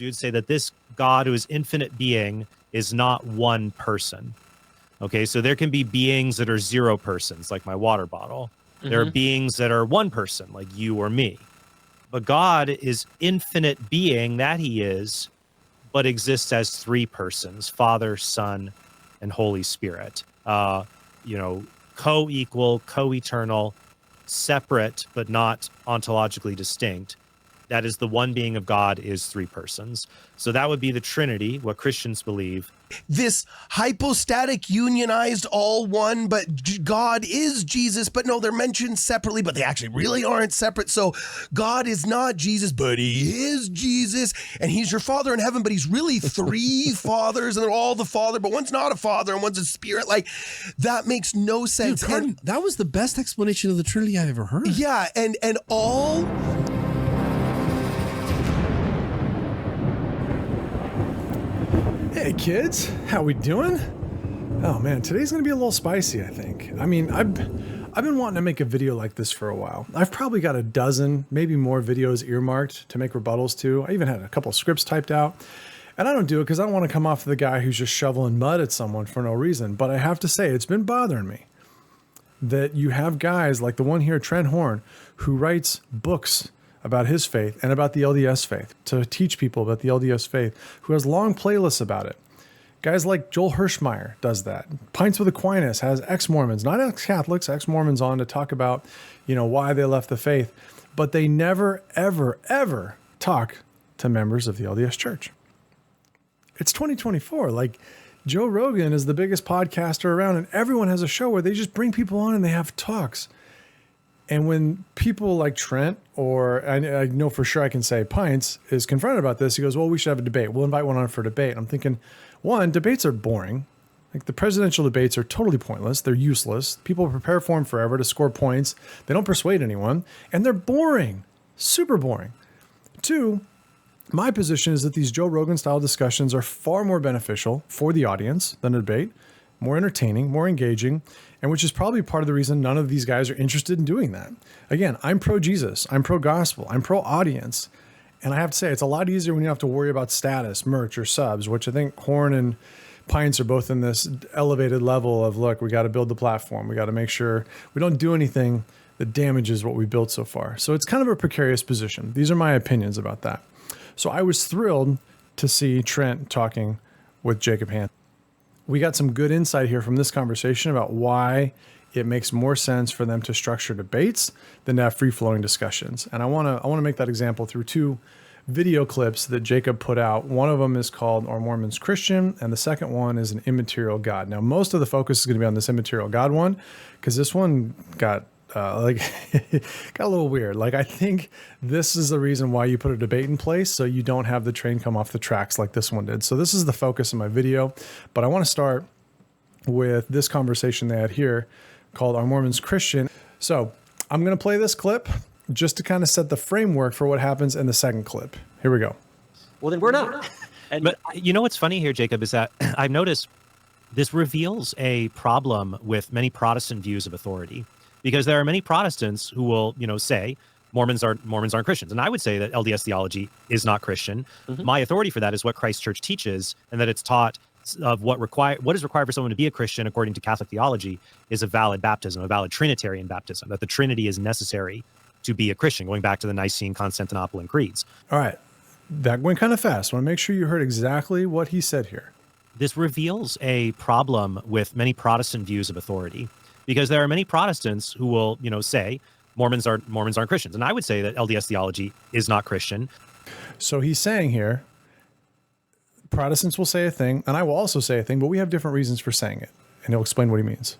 You'd say that this God who is infinite being is not one person. Okay, so there can be beings that are zero persons, like my water bottle. There are beings that are one person, like you or me. But God is infinite being, that he is, but exists as three persons, Father, Son, and Holy Spirit. Co-equal, co-eternal, separate, but not ontologically distinct. That is, the one being of God is three persons. So that would be the Trinity, what Christians believe. This hypostatic unionized all one, but God is Jesus, but no, they're mentioned separately, but they actually really aren't separate. So God is not Jesus, but he is Jesus, and he's your father in heaven, but he's really three fathers, and they're all the father, but one's not a father and one's a spirit. Like, that makes no sense. Dude, Kurt, that was the best explanation of the Trinity I've ever heard. Yeah, and all... Hey kids, how we doing? Oh man, today's gonna be a little spicy, I think. I mean, I've been wanting to make a video like this for a while. I've probably got a dozen, maybe more videos earmarked to make rebuttals to. I even had a couple of scripts typed out. And I don't do it because I don't want to come off the guy who's just shoveling mud at someone for no reason. But I have to say, it's been bothering me that you have guys like the one here, Trent Horn, who writes books about his faith and about the LDS faith, to teach people about the LDS faith, who has long playlists about it. Guys like Joel Hirschmeyer does that. Pints with Aquinas has ex-Mormons, not ex-Catholics, ex-Mormons on to talk about, why they left the faith. But they never, ever, ever talk to members of the LDS Church. It's 2024. Like, Joe Rogan is the biggest podcaster around, and everyone has a show where they just bring people on and they have talks. And when people like Trent, or I know for sure I can say Pints, is confronted about this, he goes, well, we should have a debate. We'll invite one on for a debate. I'm thinking, one, debates are boring. Like, the presidential debates are totally pointless. They're useless. People prepare for them forever to score points. They don't persuade anyone. And they're boring. Super boring. Two, my position is that these Joe Rogan style discussions are far more beneficial for the audience than a debate, more entertaining, more engaging, and which is probably part of the reason none of these guys are interested in doing that. Again, I'm pro-Jesus, I'm pro-gospel, I'm pro-audience, and I have to say, it's a lot easier when you don't have to worry about status, merch, or subs, which I think Horn and Pints are both in this elevated level of, look, we got to build the platform, we got to make sure we don't do anything that damages what we built so far. So it's kind of a precarious position. These are my opinions about that. So I was thrilled to see Trent talking with Jacob Hansen. We got some good insight here from this conversation about why it makes more sense for them to structure debates than to have free-flowing discussions. And I want to make that example through two video clips that Jacob put out. One of them is called Are Mormons Christian? And the second one is an immaterial God. Now, most of the focus is going to be on this immaterial God one, because this one got got a little weird. Like, I think this is the reason why you put a debate in place, so you don't have the train come off the tracks like this one did. So this is the focus of my video, but I want to start with this conversation they had here called Are Mormons Christian? So I'm going to play this clip just to kind of set the framework for what happens in the second clip. Here we go. Well, then we're not. But you know what's funny here, Jacob, is that I've noticed this reveals a problem with many Protestant views of authority. Because there are many Protestants who will, say Mormons aren't Christians. And I would say that LDS theology is not Christian. My authority for that is what Christ's church teaches, and that it's taught of what is required for someone to be a Christian according to Catholic theology is a valid baptism, a valid Trinitarian baptism, that the Trinity is necessary to be a Christian, going back to the Nicene, Constantinople, and creeds. All right. That went kind of fast. I want to make sure you heard exactly what he said here. This reveals a problem with many Protestant views of authority. Because there are many Protestants who will, say Mormons aren't Christians. And I would say that LDS theology is not Christian. So he's saying here, Protestants will say a thing, and I will also say a thing, but we have different reasons for saying it. And he'll explain what he means.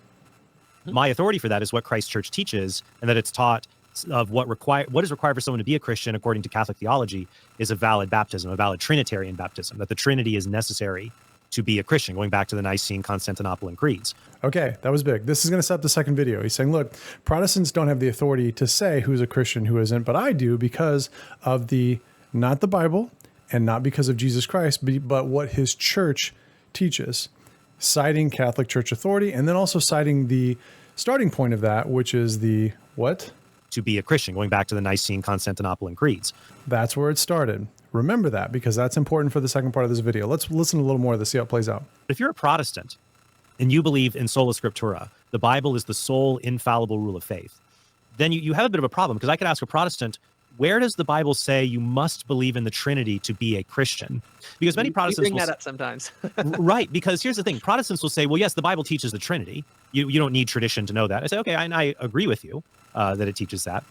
My authority for that is what Christ's church teaches, and that it's taught of what is required for someone to be a Christian according to Catholic theology is a valid baptism, a valid Trinitarian baptism, that the Trinity is necessary to be a Christian, going back to the Nicene, Constantinople, and creeds. Okay, that was big. This is going to set up the second video. He's saying, look, Protestants don't have the authority to say who's a Christian, who isn't, but I do because of not the Bible and not because of Jesus Christ, but what his church teaches, citing Catholic Church authority, and then also citing the starting point of that, which is the what? To be a Christian, going back to the Nicene, Constantinople, and creeds. That's where it started. Remember that, because that's important for the second part of this video. Let's listen a little more to see how it plays out. If you're a Protestant and you believe in sola scriptura, the Bible is the sole infallible rule of faith, then you have a bit of a problem, because I could ask a Protestant, where does the Bible say you must believe in the Trinity to be a Christian? Because many Protestants bring that up sometimes. Right, because here's the thing. Protestants will say, well, yes, the Bible teaches the Trinity. You don't need tradition to know that. I say, okay, I agree with you that it teaches that.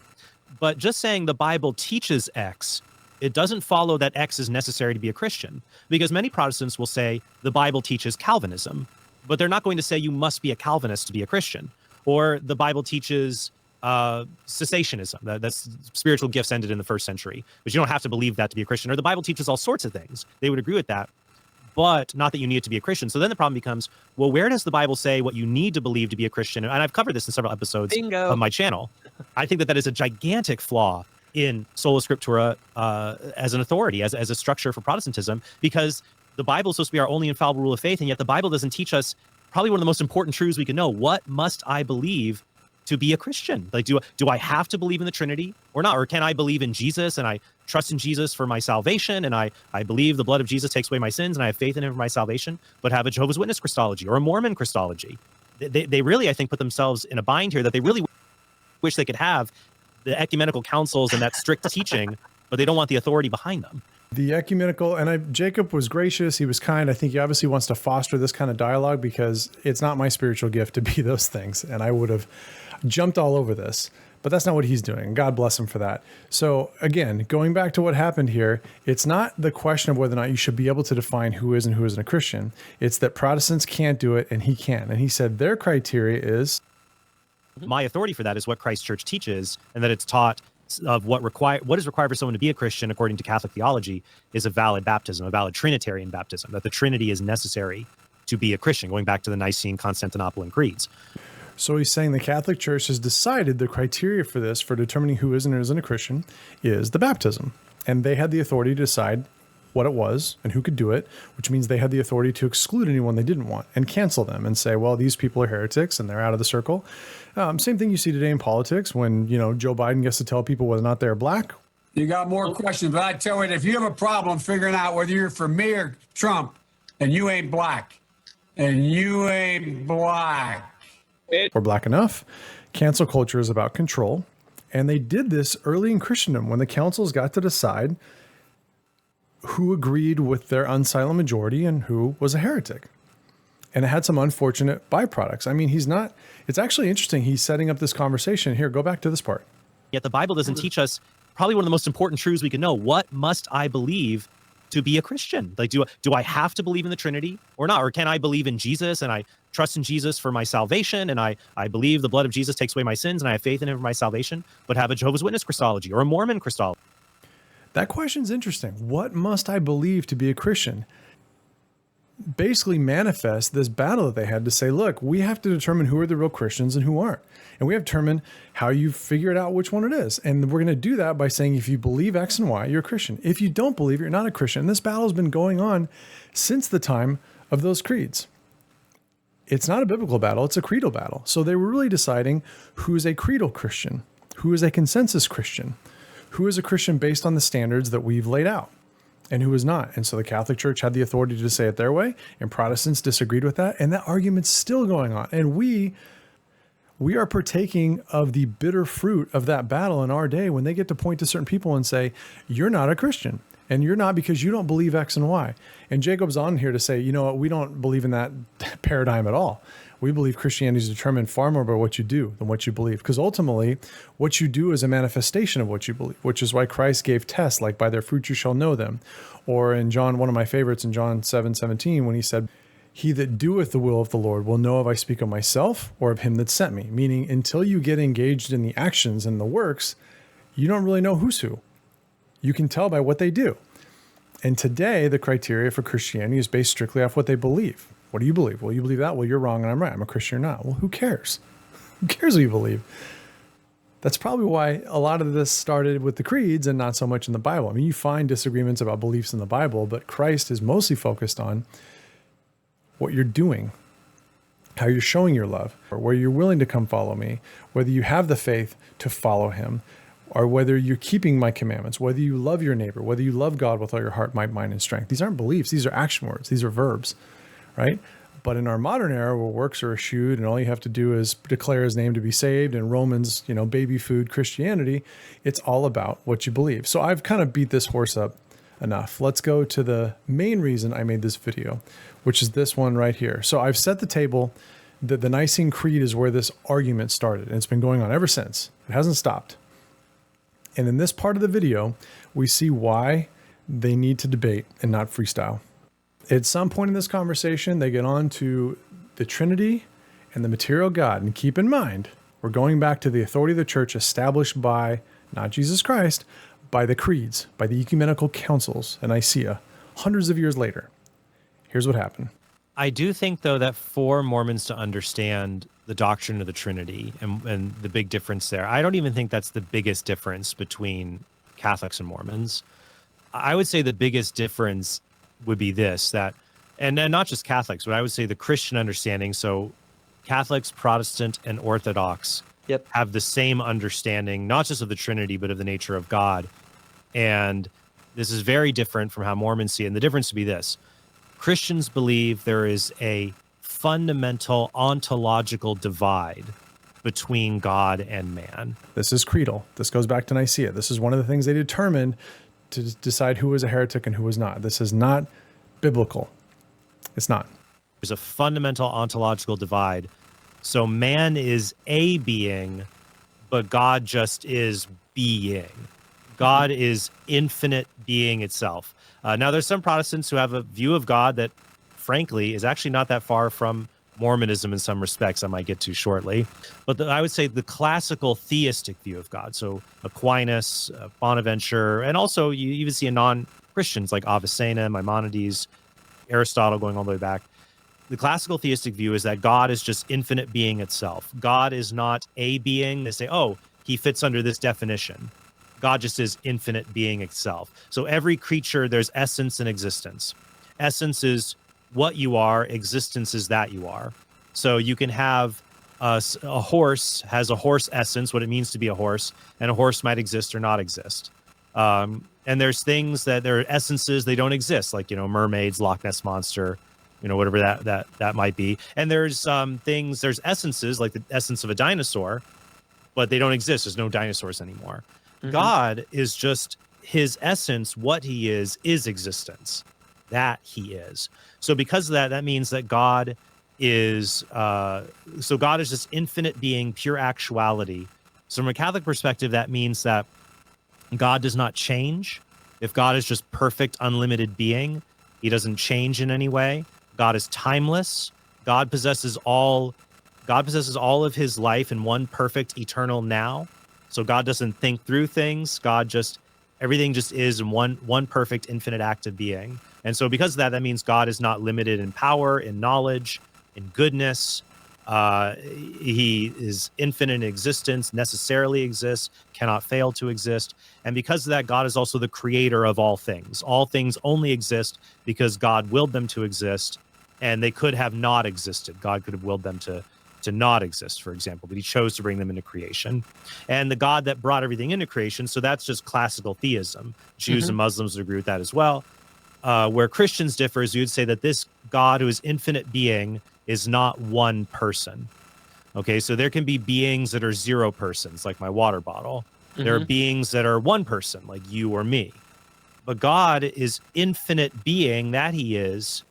But just saying the Bible teaches X, it doesn't follow that X is necessary to be a Christian. Because many Protestants will say the Bible teaches Calvinism, but they're not going to say you must be a Calvinist to be a Christian. Or the Bible teaches cessationism, that's spiritual gifts ended in the first century, but you don't have to believe that to be a Christian. Or the Bible teaches all sorts of things. They would agree with that, but not that you need it to be a Christian. So then the problem becomes, well, where does the Bible say what you need to believe to be a Christian? And I've covered this in several episodes of my channel. I think that is a gigantic flaw in sola scriptura as an authority, as a structure for Protestantism, because the Bible is supposed to be our only infallible rule of faith, and yet the Bible doesn't teach us probably one of the most important truths we can know. What must I believe to be a Christian? Like, do I have to believe in the Trinity or not? Or can I believe in Jesus and I trust in Jesus for my salvation, and I believe the blood of Jesus takes away my sins and I have faith in him for my salvation, but have a Jehovah's Witness Christology or a Mormon Christology? They really, I think, put themselves in a bind here that they really wish they could have the ecumenical councils and that strict teaching, but they don't want the authority behind them. The ecumenical, and Jacob was gracious. He was kind. I think he obviously wants to foster this kind of dialogue, because it's not my spiritual gift to be those things. And I would have jumped all over this, but that's not what he's doing. God bless him for that. So again, going back to what happened here, it's not the question of whether or not you should be able to define who is and who isn't a Christian. It's that Protestants can't do it and he can. And he said their criteria is... My authority for that is what Christ Church teaches, and that it's taught of what is required for someone to be a Christian according to Catholic theology is a valid baptism, a valid Trinitarian baptism, that the Trinity is necessary to be a Christian, going back to the Nicene Constantinopolitan creeds. So he's saying the Catholic Church has decided the criteria for this, for determining who is and isn't a Christian, is the baptism. And they had the authority to decide what it was and who could do it, which means they had the authority to exclude anyone they didn't want and cancel them and say, well, these people are heretics and they're out of the circle. Same thing you see today in politics when, Joe Biden gets to tell people whether or not they're black. You got more questions, but I tell you, if you have a problem figuring out whether you're for me or Trump, and you ain't black, or black enough, cancel culture is about control. And they did this early in Christendom when the councils got to decide who agreed with their unsilent majority and who was a heretic. And it had some unfortunate byproducts. I mean, it's actually interesting. He's setting up this conversation. Here, go back to this part. Yet the Bible doesn't teach us probably one of the most important truths we can know. What must I believe to be a Christian? Like, do I have to believe in the Trinity or not? Or can I believe in Jesus and I trust in Jesus for my salvation, and I believe the blood of Jesus takes away my sins and I have faith in him for my salvation, but have a Jehovah's Witness Christology or a Mormon Christology? That question's interesting. What must I believe to be a Christian? Basically manifests this battle that they had to say, look, we have to determine who are the real Christians and who aren't. And we have to determine how you figured out which one it is. And we're going to do that by saying, if you believe X and Y, you're a Christian. If you don't believe, you're not a Christian. And this battle has been going on since the time of those creeds. It's not a biblical battle, it's a creedal battle. So they were really deciding who's a creedal Christian, who is a consensus Christian, who is a Christian based on the standards that we've laid out, and who is not. And so the Catholic Church had the authority to say it their way, and Protestants disagreed with that, and that argument's still going on. And we are partaking of the bitter fruit of that battle in our day when they get to point to certain people and say, you're not a Christian, and you're not because you don't believe X and Y. And Jacob's on here to say, you know what, we don't believe in that paradigm at all. We believe Christianity is determined far more by what you do than what you believe. Because ultimately, what you do is a manifestation of what you believe, which is why Christ gave tests like, by their fruit you shall know them. Or in John, one of my favorites in John 7:17, when he said, he that doeth the will of the Lord will know if I speak of myself or of him that sent me. Meaning, until you get engaged in the actions and the works, you don't really know who's who. You can tell by what they do. And today, the criteria for Christianity is based strictly off what they believe. What do you believe? Well, you believe that? Well, you're wrong and I'm right. I'm a Christian or not. Well, who cares? Who cares what you believe? That's probably why a lot of this started with the creeds and not so much in the Bible. I mean, you find disagreements about beliefs in the Bible, but Christ is mostly focused on what you're doing, how you're showing your love, or where you're willing to come follow me, whether you have the faith to follow him, or whether you're keeping my commandments, whether you love your neighbor, whether you love God with all your heart, might, mind, and strength. These aren't beliefs. These are action words. These are verbs, right? But in our modern era where works are eschewed and all you have to do is declare his name to be saved, and Romans, baby food Christianity, it's all about what you believe. So I've kind of beat this horse up enough. Let's go to the main reason I made this video, which is this one right here. So I've set the table that the Nicene Creed is where this argument started, and it's been going on ever since. It hasn't stopped. And in this part of the video, we see why they need to debate and not freestyle. At some point in this conversation, they get on to the Trinity and the material God. And keep in mind, we're going back to the authority of the church established by, not Jesus Christ, by the creeds, by the ecumenical councils in Nicaea, hundreds of years later. Here's what happened. I do think, though, that for Mormons to understand the doctrine of the Trinity and the big difference there, I don't even think that's the biggest difference between Catholics and Mormons. I would say the biggest difference would be this, that, and not just Catholics, but I would say the Christian understanding. So Catholics, Protestant, and Orthodox have the same understanding, not just of the Trinity, but of the nature of God. And this is very different from how Mormons see it. And the difference would be this. Christians believe there is a fundamental ontological divide between God and man. This is creedal. This goes back to Nicaea. This is one of the things they determined to decide who was a heretic and who was not. This is not biblical. It's not. There's a fundamental ontological divide. So man is a being, but God just is being. God is infinite being itself. Now, there's some Protestants who have a view of God that, frankly, is actually not that far from Mormonism in some respects I might get to shortly. But I would say the classical theistic view of God, so Aquinas, Bonaventure, and also you even see in non-Christians like Avicenna, Maimonides, Aristotle going all the way back. The classical theistic view is that God is just infinite being itself. God is not a being. They say, oh, he fits under this definition. God just is infinite being itself. So every creature, there's essence and existence. Essence is what you are, existence is that you are. So you can have a horse has a horse essence, what it means to be a horse, and a horse might exist or not exist. And there's things that there are essences, they don't exist, like, mermaids, Loch Ness Monster, whatever that might be. And there's things, there's essences, like the essence of a dinosaur, but they don't exist. There's no dinosaurs anymore. Mm-hmm. God is just his essence, what he is existence. That he is. So because of that, that means that God is God is just infinite being, pure actuality. So from a Catholic perspective, that means that God does not change. If God is just perfect, unlimited being, he doesn't change in any way. God is timeless. God possesses all of his life in one perfect eternal now. So God doesn't think through things. Everything just is in one perfect infinite act of being. And so because of that, that means God is not limited in power, in knowledge, in goodness. He is infinite in existence, necessarily exists, cannot fail to exist. And because of that, God is also the creator of all things. All things only exist because God willed them to exist, and they could have not existed. God could have willed them to not exist, for example, but he chose to bring them into creation. And the God that brought everything into creation, so that's just classical theism. Jews and Muslims would agree with that as well. Where Christians differ is you would say that this God who is infinite being is not one person. Okay, so there can be beings that are zero persons, like my water bottle. There are beings that are one person, like you or me. But God is infinite being, that he is,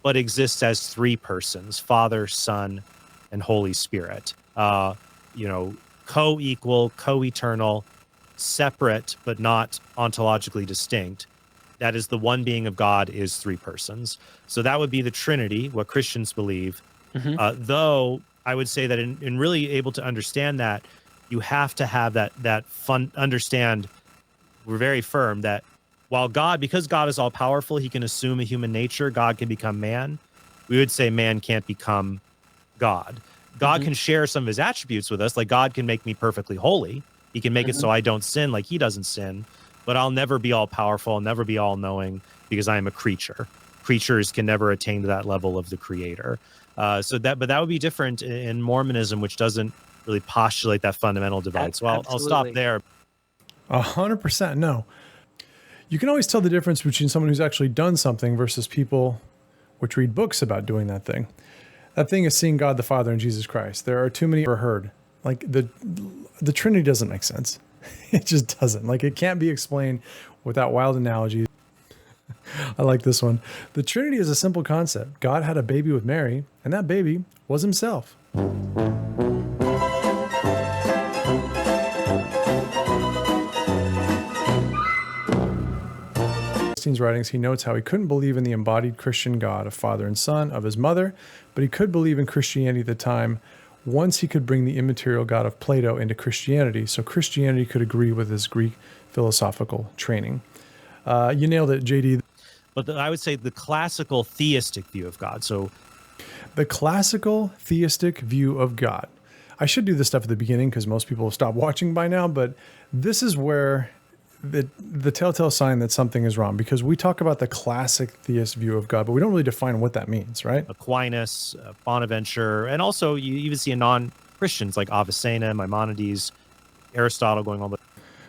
but exists as three persons, Father, Son, and Holy Spirit. Co-equal, co-eternal, separate, but not ontologically distinct. That is the one being of God is three persons. So that would be the Trinity, what Christians believe. Though I would say that in really able to understand that, you have to have that understand, we're very firm that while because God is all powerful, he can assume a human nature, God can become man. We would say man can't become God. God can share some of his attributes with us, like God can make me perfectly holy. He can make it so I don't sin like he doesn't sin. But I'll never be all powerful, I'll never be all knowing because I am a creature. Creatures can never attain to that level of the creator. But that would be different in Mormonism, which doesn't really postulate that fundamental divide. So I'll stop there. 100% no. You can always tell the difference between someone who's actually done something versus people which read books about doing that thing. That thing is seeing God the Father and Jesus Christ. There are too many ever heard. Like the Trinity doesn't make sense. It just doesn't. Like it can't be explained without wild analogies. I like this one. The Trinity is a simple concept. God had a baby with Mary, and that baby was himself. Augustine's writings, he notes how he couldn't believe in the embodied Christian God of Father and Son of his mother, but he could believe in Christianity at the time once he could bring the immaterial God of Plato into Christianity, so Christianity could agree with his Greek philosophical training. You nailed it, JD. But I would say the classical theistic view of God. So the classical theistic view of God. I should do this stuff at the beginning because most people have stopped watching by now, but this is where the telltale sign that something is wrong, because we talk about the classic theist view of God, but we don't really define what that means, right? Aquinas, Bonaventure, and also you even see in non-Christians like Avicenna, Maimonides, Aristotle going on.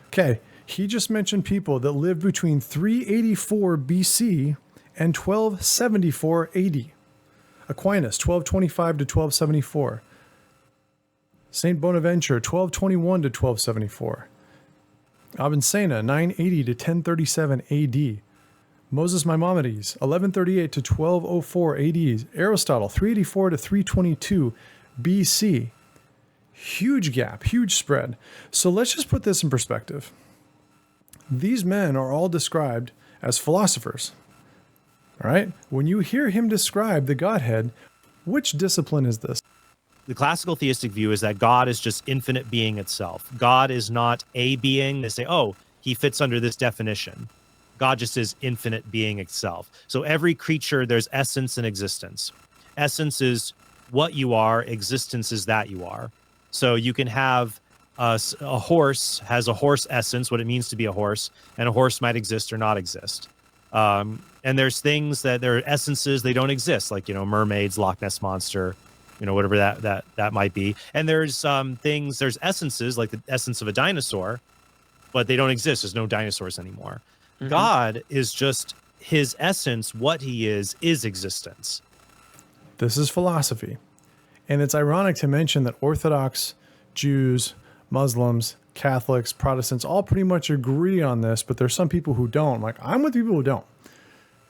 Okay, he just mentioned people that lived between 384 BC and 1274 AD. Aquinas, 1225 to 1274. Saint Bonaventure, 1221 to 1274. Avicenna, 980 to 1037 AD. Moses Maimonides, 1138 to 1204 AD. Aristotle, 384 to 322 BC. Huge gap, huge spread. So let's just put this in perspective. These men are all described as philosophers. All right? When you hear him describe the Godhead, which discipline is this? The classical theistic view is that God is just infinite being itself. God is not a being. They say, oh, he fits under this definition. God just is infinite being itself. So every creature, there's essence and existence. Essence is what you are. Existence is that you are. So you can have a horse has a horse essence, what it means to be a horse, and a horse might exist or not exist. And there's things that there are essences, they don't exist, like, mermaids, Loch Ness Monster, whatever that might be. And there's things, there's essences, like the essence of a dinosaur, but they don't exist. There's no dinosaurs anymore. Mm-hmm. God is just his essence. What he is existence. This is philosophy. And it's ironic to mention that Orthodox Jews, Muslims, Catholics, Protestants all pretty much agree on this, but there's some people who don't. Like, I'm with people who don't,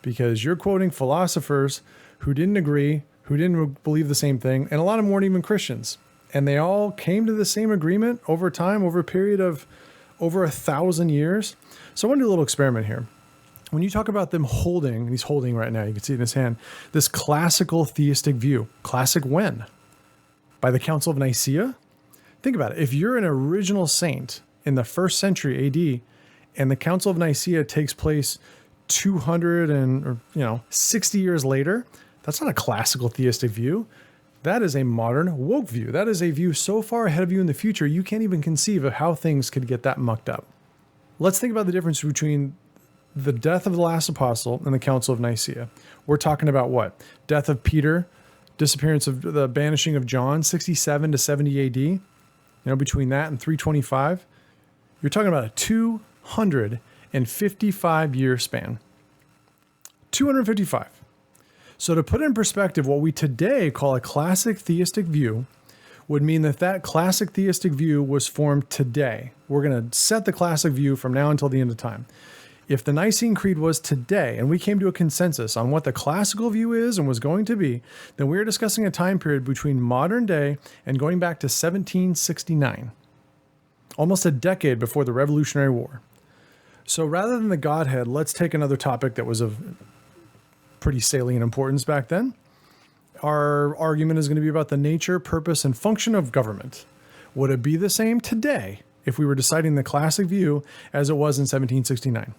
because you're quoting philosophers who didn't agree, who didn't believe the same thing, and a lot of them weren't even Christians. And they all came to the same agreement over time, over a period of over 1,000 years. So I want to do a little experiment here. When you talk about them holding, and he's holding right now, you can see it in his hand, this classical theistic view. Classic when? By the Council of Nicaea? Think about it. If you're an original saint in the 1st century AD, and the Council of Nicaea takes place 60 years later, that's not a classical theistic view. That is a modern woke view. That is a view so far ahead of you in the future, you can't even conceive of how things could get that mucked up. Let's think about the difference between the death of the last apostle and the Council of Nicaea. We're talking about what? Death of Peter, disappearance of the banishing of John, 67 to 70 AD. Between that and 325, you're talking about a 255-year span. 255. So to put in perspective, what we today call a classic theistic view would mean that classic theistic view was formed today. We're going to set the classic view from now until the end of time. If the Nicene Creed was today, and we came to a consensus on what the classical view is and was going to be, then we are discussing a time period between modern day and going back to 1769, almost a decade before the Revolutionary War. So rather than the Godhead, let's take another topic that was of pretty salient importance back then. Our argument is going to be about the nature, purpose, and function of government. Would it be the same today if we were deciding the classic view as it was in 1769?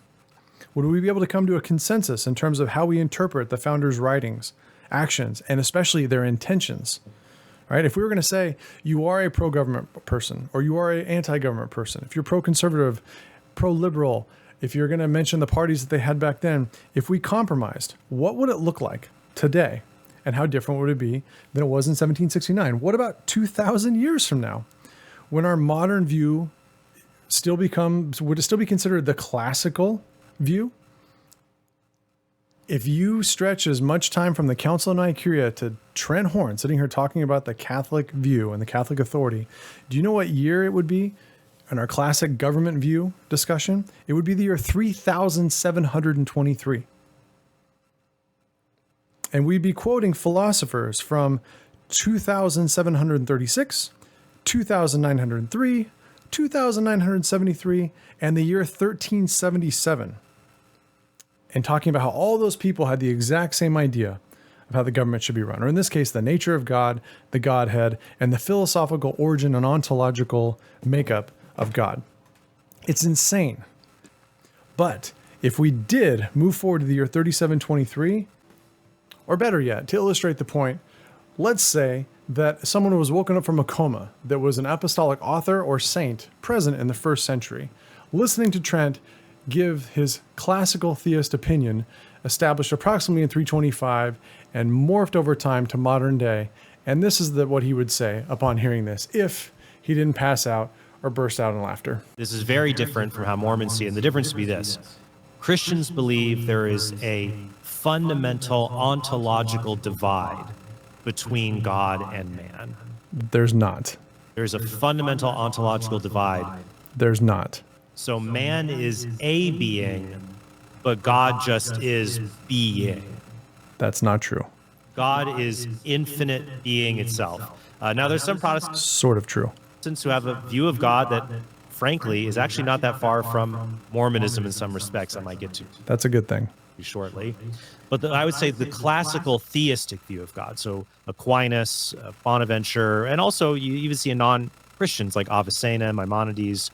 Would we be able to come to a consensus in terms of how we interpret the founders' writings, actions, and especially their intentions? Right? If we were going to say you are a pro-government person or you are an anti-government person, if you're pro-conservative, pro-liberal, if you're going to mention the parties that they had back then, if we compromised, what would it look like today? And how different would it be than it was in 1769? What about 2,000 years from now, when our modern view would it still be considered the classical view? If you stretch as much time from the Council of Nicaea to Trent Horn sitting here talking about the Catholic view and the Catholic authority, do you know what year it would be in our classic government view discussion? It would be the year 3723. And we'd be quoting philosophers from 2736, 2903, 2973, and the year 1377. And talking about how all those people had the exact same idea of how the government should be run, or in this case, the nature of God, the Godhead, and the philosophical origin and ontological makeup of God. It's insane. But if we did move forward to the year 3723, or better yet, to illustrate the point, let's say that someone was woken up from a coma that was an apostolic author or saint present in the 1st century, listening to Trent give his classical theist opinion, established approximately in 325 and morphed over time to modern day. And this is what he would say upon hearing this, if he didn't pass out or burst out in laughter. This is very different from how Mormons see it. And the difference would be this. Christians believe there is a fundamental ontological divide between God and man. There's not. There's a fundamental ontological divide. There's not. So man is a being, but God just is being. That's not true. God is infinite being itself. Now, there's some Protestants Sort of true. who have a view of God that, frankly, is actually not that far from Mormonism in some respects. I might get to That's a good thing. shortly. But I would say the classical theistic view of God, so Aquinas, Bonaventure, and also you even see in non-Christians like Avicenna, Maimonides,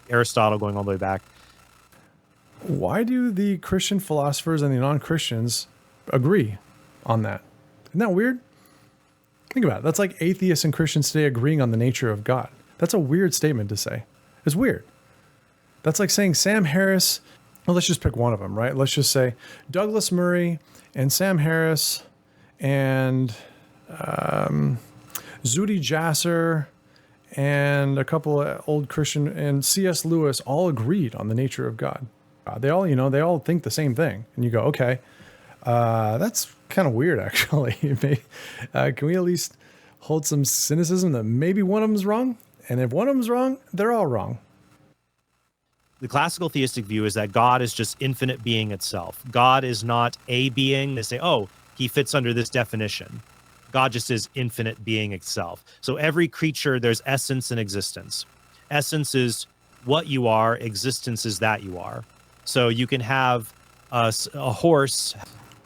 Aristotle going all the way back. Why do the Christian philosophers and the non-Christians agree on that? Isn't that weird? Think about it. That's like atheists and Christians today agreeing on the nature of God. That's a weird statement to say. It's weird. That's like saying Sam Harris, well, let's just pick one of them, right? Let's just say Douglas Murray and Sam Harris and Zuhdi Jasser and a couple of old Christian and C.S. Lewis all agreed on the nature of God. They all think the same thing. And you go, okay, that's kind of weird, actually. Can we at least hold some cynicism that maybe one of them's wrong? And if one of them's wrong, they're all wrong. The classical theistic view is that God is just infinite being itself. God is not a being. They say, oh, he fits under this definition. God just is infinite being itself. So every creature, there's essence and existence. Essence is what you are. Existence is that you are. So you can have a horse.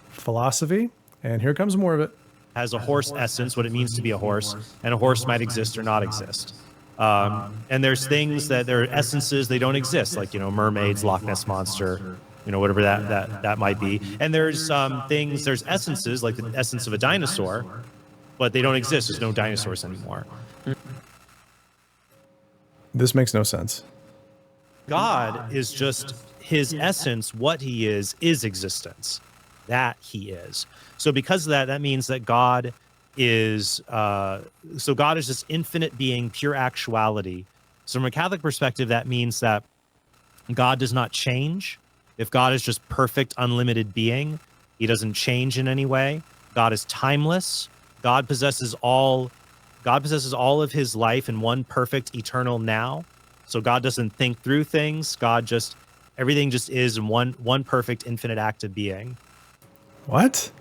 Philosophy, and here comes more of it. Has a horse essence, what it means to be a horse, and a horse might exist or not exist. And there's things that there are essences, they don't exist, like, mermaids, Loch Ness Monster, whatever that might be. And there's there's essences, like the essence of a dinosaur, but they don't exist. There's no dinosaurs anymore. This makes no sense. God is just his essence, what he is existence. That he is. So because of that, that means that God is God is this infinite being, pure actuality. So from a Catholic perspective, that means that God does not change. If God is just perfect, unlimited being, he doesn't change in any way. God is timeless. God possesses all of his life in one perfect eternal now. So God doesn't think through things. Everything just is in one perfect infinite act of being. What?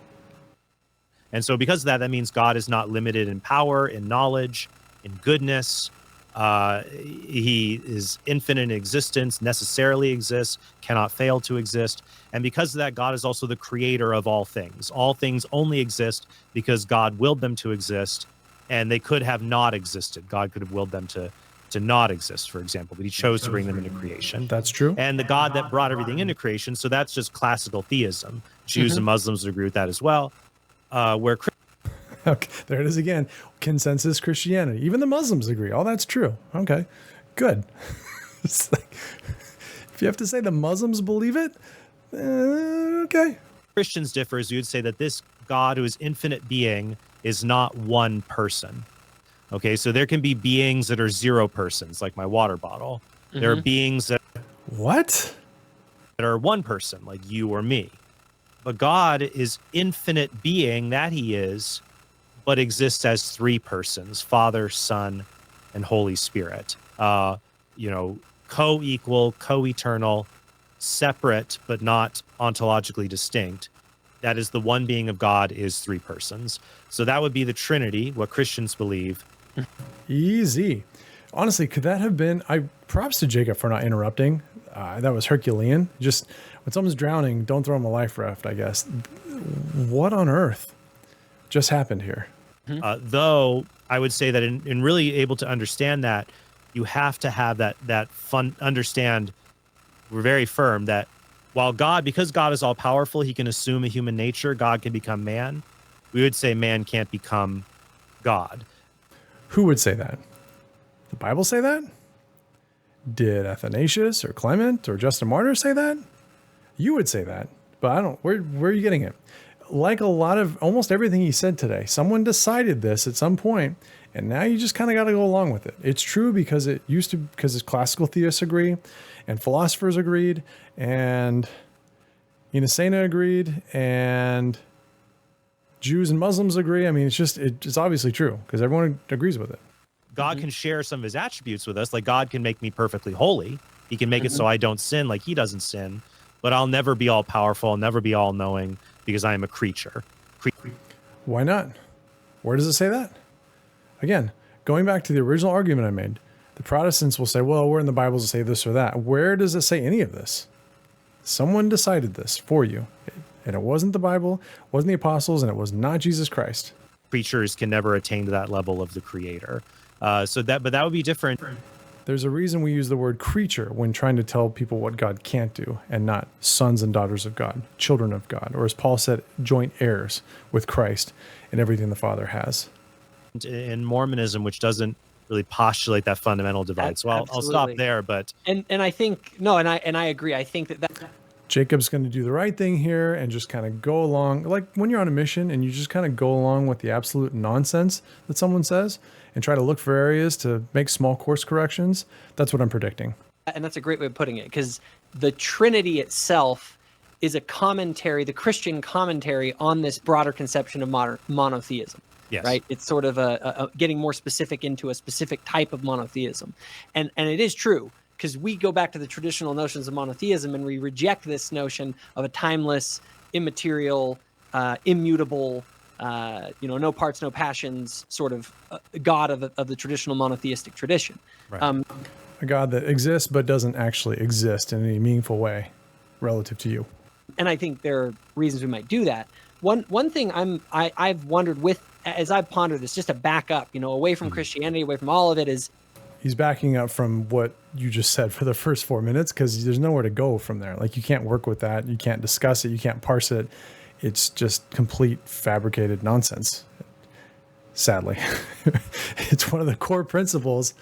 And so because of that, that means God is not limited in power, in knowledge, in goodness. He is infinite in existence, necessarily exists, cannot fail to exist. And because of that, God is also the creator of all things. All things only exist because God willed them to exist, and they could have not existed. God could have willed them to not exist, for example, but he chose to bring them into creation. That's true. And the God that brought everything into creation, so that's just classical theism. Jews and Muslims would agree with that as well. Okay, there it is again. Consensus Christianity. Even the Muslims agree. Oh, that's true. Okay, good. It's like, if you have to say the Muslims believe it, okay. Christians differ, as you would say that this God who is infinite being is not one person. Okay, so there can be beings that are zero persons, like my water bottle. There are beings that What? are one person, like you or me. But God is infinite being that he is, but exists as three persons, Father, Son, and Holy Spirit. Co-equal, co-eternal, separate, but not ontologically distinct. That is the one being of God is three persons. So that would be the Trinity, what Christians believe. Easy. Honestly, could that have been, props to Jacob for not interrupting. That was Herculean. Just when someone's drowning, don't throw them a life raft, I guess. What on earth just happened here? Though I would say that in really able to understand that, you have to have that fun, understand, we're very firm that while because God is all powerful, he can assume a human nature, God can become man. We would say man can't become God. Who would say that? The Bible say that? Did Athanasius or Clement or Justin Martyr say that? You would say that, but I don't, where are you getting it? Like almost everything he said today, someone decided this at some point, and now you just kind of got to go along with it. It's true because classical theists agree, and philosophers agreed, and Inacena agreed, and Jews and Muslims agree. I mean, it's obviously true because everyone agrees with it. God can share some of his attributes with us. Like God can make me perfectly holy. He can make it so I don't sin like he doesn't sin, but I'll never be all powerful. I'll never be all knowing because I am a creature. Why not? Where does it say that? Again, going back to the original argument I made, the Protestants will say, well, where in the Bible does it say this or that? Where does it say any of this? Someone decided this for you. And it wasn't the Bible, wasn't the apostles, and it was not Jesus Christ. Creatures can never attain to that level of the creator. But that would be different. There's a reason we use the word creature when trying to tell people what God can't do, and not sons and daughters of God, children of God, or as Paul said, joint heirs with Christ in everything the Father has. In Mormonism, which doesn't really postulate that fundamental divide. So I'll stop there. But and I think and I agree. I think that Jacob's going to do the right thing here and just kind of go along, like when you're on a mission and you just kind of go along with the absolute nonsense that someone says and try to look for areas to make small course corrections. That's what I'm predicting. And that's a great way of putting it, because the Trinity itself is a commentary, the Christian commentary on this broader conception of modern monotheism. Yes. Right. It's sort of a getting more specific into a specific type of monotheism. And it is true, because we go back to the traditional notions of monotheism and we reject this notion of a timeless, immaterial, immutable, no parts, no passions sort of God of the traditional monotheistic tradition. Right. A God that exists but doesn't actually exist in any meaningful way relative to you. And I think there are reasons we might do that. One thing I've wondered as I've pondered this, just to back up, away from Christianity, away from all of it, is he's backing up from what you just said for the first 4 minutes, because there's nowhere to go from there. Like, you can't work with that. You can't discuss it. You can't parse it. It's just complete fabricated nonsense. Sadly, it's one of the core principles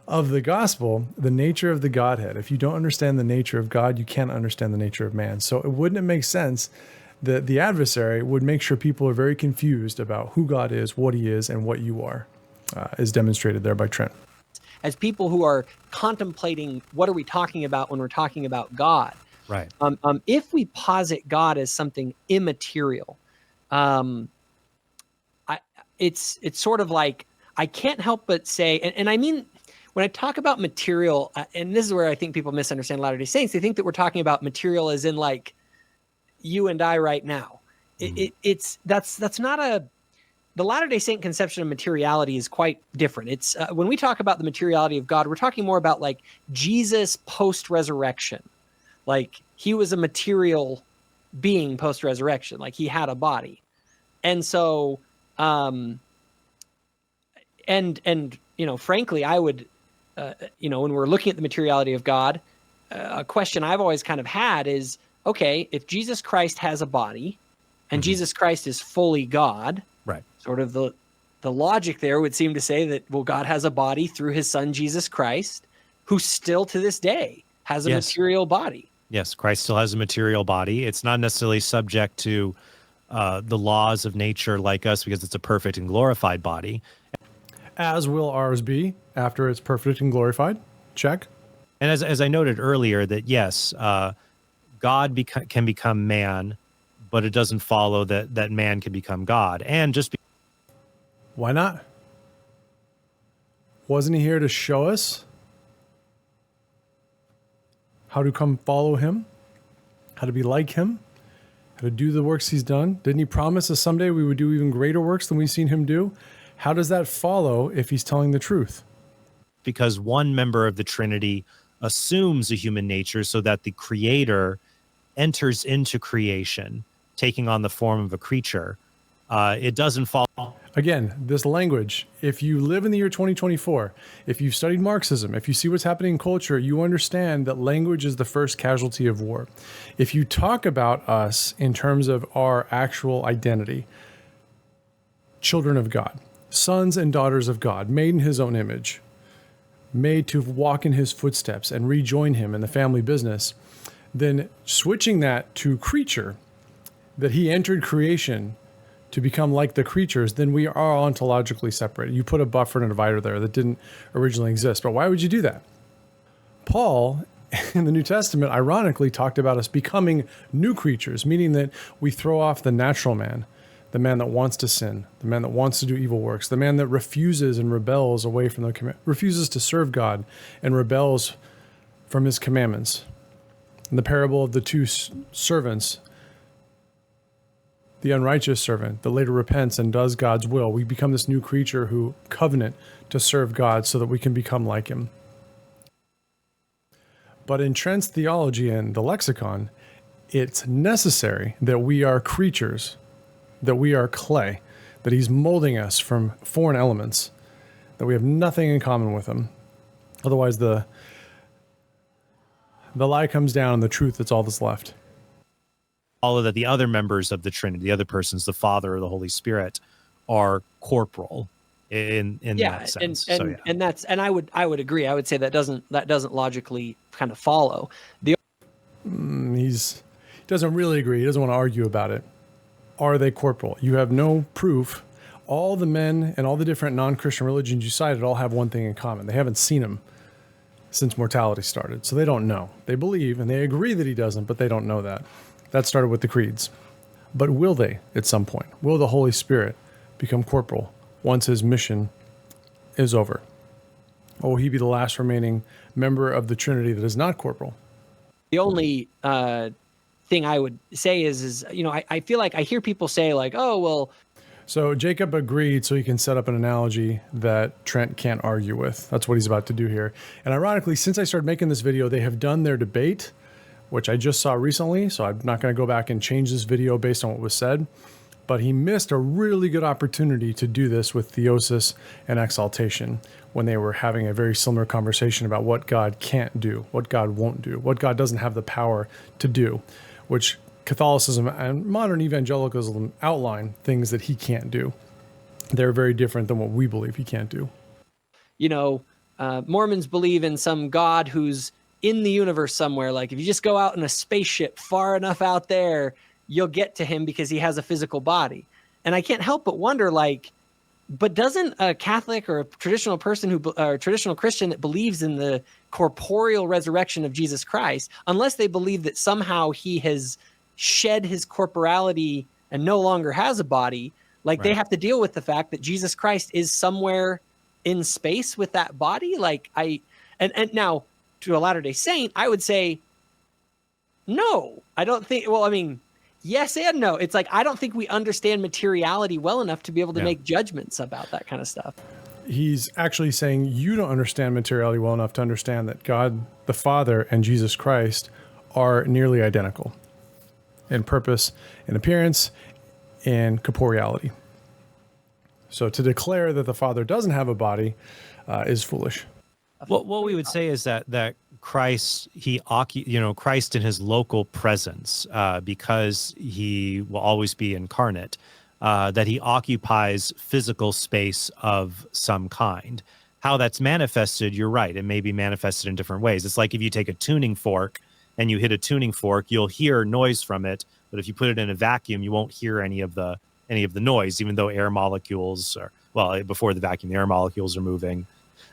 of the gospel, the nature of the Godhead. If you don't understand the nature of God, you can't understand the nature of man. So wouldn't it make sense that the adversary would make sure people are very confused about who God is, what he is, and what you are, as demonstrated there by Trent. As people who are contemplating what are we talking about when we're talking about God, Right. If we posit God as something immaterial, it's sort of like, I can't help but say, and I mean, when I talk about material, and this is where I think people misunderstand Latter-day Saints, they think that we're talking about material as in like you and I right now. That's not the Latter-day Saint conception of materiality is quite different. It's when we talk about the materiality of God, we're talking more about like Jesus post-resurrection. Like, he was a material being post-resurrection, like he had a body. And so, frankly, I would, when we're looking at the materiality of God, a question I've always kind of had is, okay, if Jesus Christ has a body and Jesus Christ is fully God, Right. Sort of the logic there would seem to say that, well, God has a body through his son, Jesus Christ, who still to this day has a material body. Yes, Christ still has a material body. It's not necessarily subject to the laws of nature like us, because it's a perfect and glorified body. As will ours be after it's perfect and glorified. Check. And as I noted earlier, that yes, God can become man, but it doesn't follow that man can become God. And just Why not? Wasn't he here to show us how to come follow him, how to be like him, how to do the works he's done? Didn't he promise us someday we would do even greater works than we've seen him do? How does that follow if he's telling the truth? because one member of the Trinity assumes a human nature so that the creator enters into creation, taking on the form of a creature. It doesn't follow. Again, this language, if you live in the year 2024, if you've studied Marxism, if you see what's happening in culture, you understand that language is the first casualty of war. If you talk about us in terms of our actual identity, children of God, sons and daughters of God, made in his own image, made to walk in his footsteps and rejoin him in the family business, then switching that to creature, that he entered creation to become like the creatures, then we are ontologically separated. You put a buffer and a divider there that didn't originally exist. But why would you do that? Paul, in the New Testament, ironically talked about us becoming new creatures, meaning that we throw off the natural man, the man that wants to sin, the man that wants to do evil works, the man that refuses and rebels away from the command, refuses to serve God and rebels from his commandments. In the parable of the two servants, the unrighteous servant that later repents and does God's will, we become this new creature who covenant to serve God so that we can become like him. But in Trent's theology and the lexicon, it's necessary that we are creatures, that we are clay, that he's molding us from foreign elements, that we have nothing in common with him. Otherwise, the lie comes down and the truth, that's all that's left. Follow that the other members of the Trinity, the other persons, the Father or the Holy Spirit, are corporal in that sense. And I would agree. I would say that doesn't logically kind of follow. He doesn't really agree. He doesn't want to argue about it. Are they corporal? You have no proof. All the men and all the different non-Christian religions you cited all have one thing in common. They haven't seen him since mortality started, so they don't know. They believe and they agree that he doesn't, but they don't know that. That started with the creeds. But will they at some point? Will the Holy Spirit become corporal once his mission is over? Or will he be the last remaining member of the Trinity that is not corporal? The only thing I would say is I feel like I hear people say like, oh, well. So Jacob agreed so he can set up an analogy that Trent can't argue with. That's what he's about to do here. And ironically, since I started making this video, they have done their debate, which I just saw recently, so I'm not going to go back and change this video based on what was said. But he missed a really good opportunity to do this with theosis and exaltation when they were having a very similar conversation about what God can't do, what God won't do, what God doesn't have the power to do, which Catholicism and modern evangelicalism outline things that he can't do. They're very different than what we believe he can't do. Mormons believe in some God who's in the universe somewhere. Like if you just go out in a spaceship far enough out there, you'll get to him because he has a physical body. And I can't help but wonder, but doesn't a Catholic or a traditional person or traditional Christian that believes in the corporeal resurrection of Jesus Christ, unless they believe that somehow he has shed his corporality and no longer has a body, right, they have to deal with the fact that Jesus Christ is somewhere in space with that body. And now, to a Latter-day Saint, I would say, no, I don't think, yes and no. It's I don't think we understand materiality well enough to be able to make judgments about that kind of stuff. He's actually saying you don't understand materiality well enough to understand that God, the Father, and Jesus Christ are nearly identical in purpose, in appearance, and corporeality. So to declare that the Father doesn't have a body is foolish. Well, what we would say is that Christ, Christ in his local presence, because he will always be incarnate, that he occupies physical space of some kind. How that's manifested, you're right. It may be manifested in different ways. It's like if you take a tuning fork and you hit a tuning fork, you'll hear noise from it. But if you put it in a vacuum, you won't hear any of the noise, even though air molecules before the vacuum, the air molecules are moving.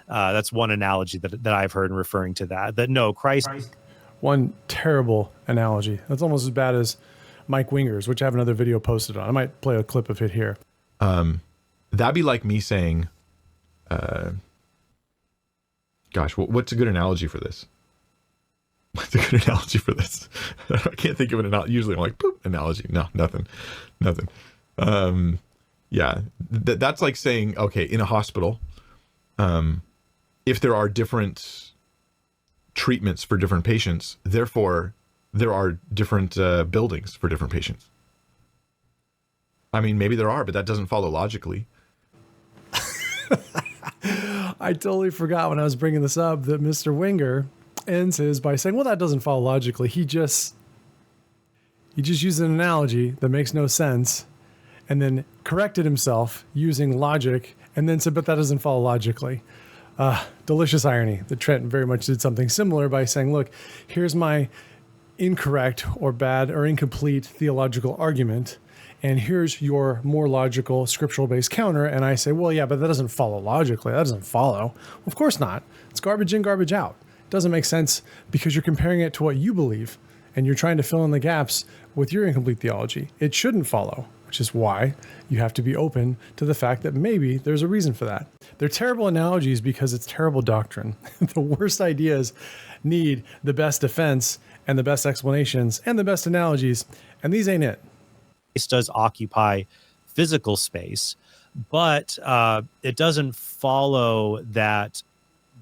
That's one analogy that I've heard in referring to that no, Christ. One terrible analogy. That's almost as bad as Mike Winger's, which I have another video posted on. I might play a clip of it here. That'd be like me saying, gosh, what's a good analogy for this? What's a good analogy for this? I can't think of an analogy. Usually I'm like, boop, analogy. No, nothing. Yeah, that's like saying, okay, in a hospital, if there are different treatments for different patients, therefore there are different buildings for different patients. I mean, maybe there are, but that doesn't follow logically. I totally forgot when I was bringing this up that Mr. Winger ends his by saying, well, that doesn't follow logically. He just used an analogy that makes no sense and then corrected himself using logic and then said, but that doesn't follow logically. Delicious irony that Trent very much did something similar by saying, look, here's my incorrect or bad or incomplete theological argument, and here's your more logical scriptural-based counter. And I say, well, yeah, but that doesn't follow logically. That doesn't follow. Well, of course not. It's garbage in, garbage out. It doesn't make sense because you're comparing it to what you believe, and you're trying to fill in the gaps with your incomplete theology. It shouldn't follow, which is why you have to be open to the fact that maybe there's a reason for that. They're terrible analogies because it's terrible doctrine. The worst ideas need the best defense and the best explanations and the best analogies, and these ain't it. It does occupy physical space, but it doesn't follow that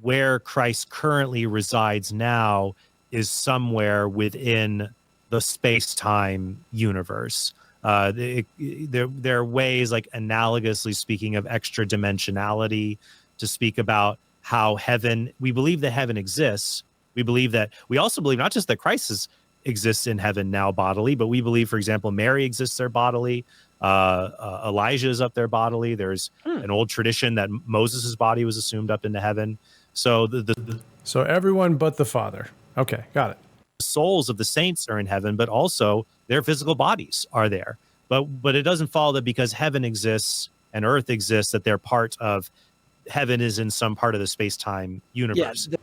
where Christ currently resides now is somewhere within the space-time universe. There are ways, like analogously speaking, of extra dimensionality to speak about how heaven, we believe that heaven exists. We also believe not just that Christ exists in heaven now bodily, but we believe, for example, Mary exists there bodily. Elijah is up there bodily. There's an old tradition that Moses' body was assumed up into heaven. So So everyone but the Father. Okay, got it. souls of the saints are in heaven, but also their physical bodies are there. But it doesn't follow that because heaven exists and earth exists, that they're part of heaven is in some part of the space-time universe. Yeah,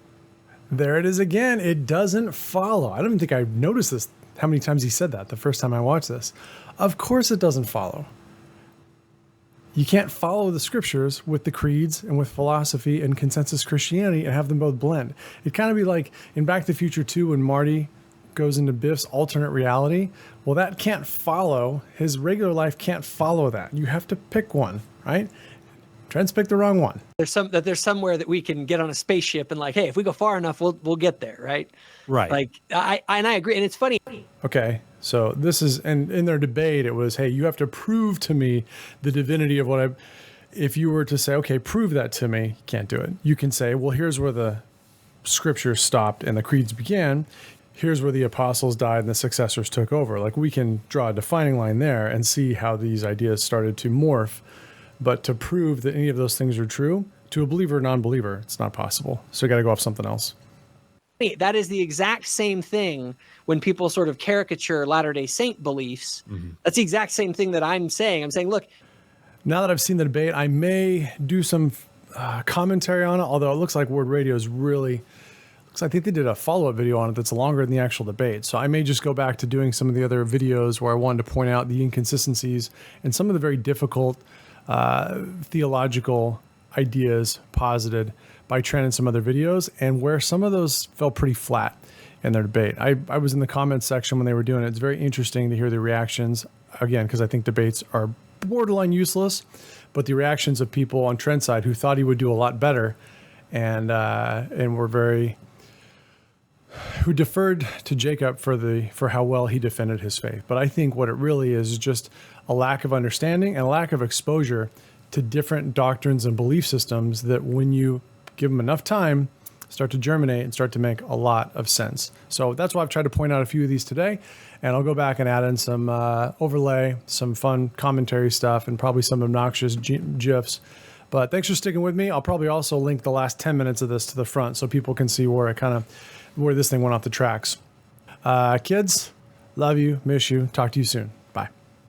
There it is again. It doesn't follow. I don't think I noticed this, how many times he said that the first time I watched this. Of course it doesn't follow. You can't follow the scriptures with the creeds and with philosophy and consensus Christianity and have them both blend. It'd kind of be like in Back to the Future 2 when Marty goes into Biff's alternate reality. Well, that can't follow. His regular life can't follow that. You have to pick one, right? Trent's picked the wrong one. there's somewhere that we can get on a spaceship and like, hey, if we go far enough, we'll get there, right? Right. Like I agree, and it's funny. Okay, so this is, and in their debate, it was, hey, you have to prove to me the divinity of what I, if you were to say, okay, prove that to me, you can't do it. You can say, well, here's where the scriptures stopped and the creeds began. Here's where the apostles died and the successors took over. Like, we can draw a defining line there and see how these ideas started to morph. But to prove that any of those things are true, to a believer or non-believer, it's not possible. So you got to go off something else. That is the exact same thing when people sort of caricature Latter-day Saint beliefs. Mm-hmm. That's the exact same thing that I'm saying. I'm saying, look. Now that I've seen the debate, I may do some commentary on it, although it looks like Word Radio is really, I think they did a follow-up video on it that's longer than the actual debate. So I may just go back to doing some of the other videos where I wanted to point out the inconsistencies and some of the very difficult theological ideas posited by Trent in some other videos, and where some of those fell pretty flat in their debate. I was in the comments section when they were doing it. It's very interesting to hear the reactions, again, because I think debates are borderline useless, but the reactions of people on Trent's side who thought he would do a lot better and were very, who deferred to Jacob for how well he defended his faith. But I think what it really is just a lack of understanding and a lack of exposure to different doctrines and belief systems that, when you give them enough time, start to germinate and start to make a lot of sense. So that's why I've tried to point out a few of these today, and I'll go back and add in some overlay, some fun commentary stuff, and probably some obnoxious GIFs. But thanks for sticking with me. I'll probably also link the last 10 minutes of this to the front so people can see where where this thing went off the tracks. Kids, love you, miss you. Talk to you soon.